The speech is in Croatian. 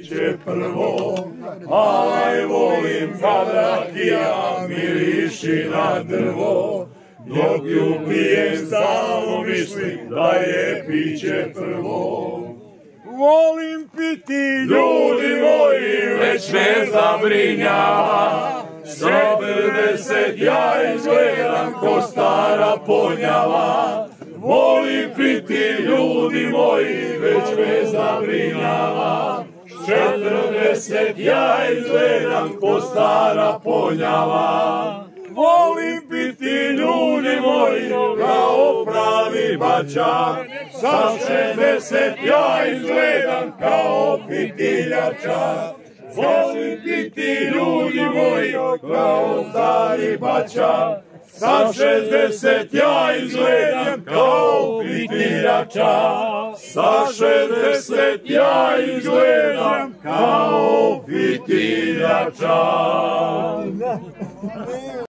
piće prvo, aj volim kad rakija miriši na drvo, dok ju pijem stalno mislim da je piće prvo. Volim piti, Ljudi moji, već me zabrinjava, sa 50 ja izgledam ko stara ponjava. Volim piti, ljudi moji, već me zabrinjava, 40 ja izgledam ko stara ponjava. Volim piti, ljudi moji, kao pravi bačak, sa 60 ja izgledam kao fitiljača. Volim piti, ljudi moji, kao stari bačak, sa 60 ja izgledam kao fitiljača. Sa 60 ja izgledam kao fitiljača.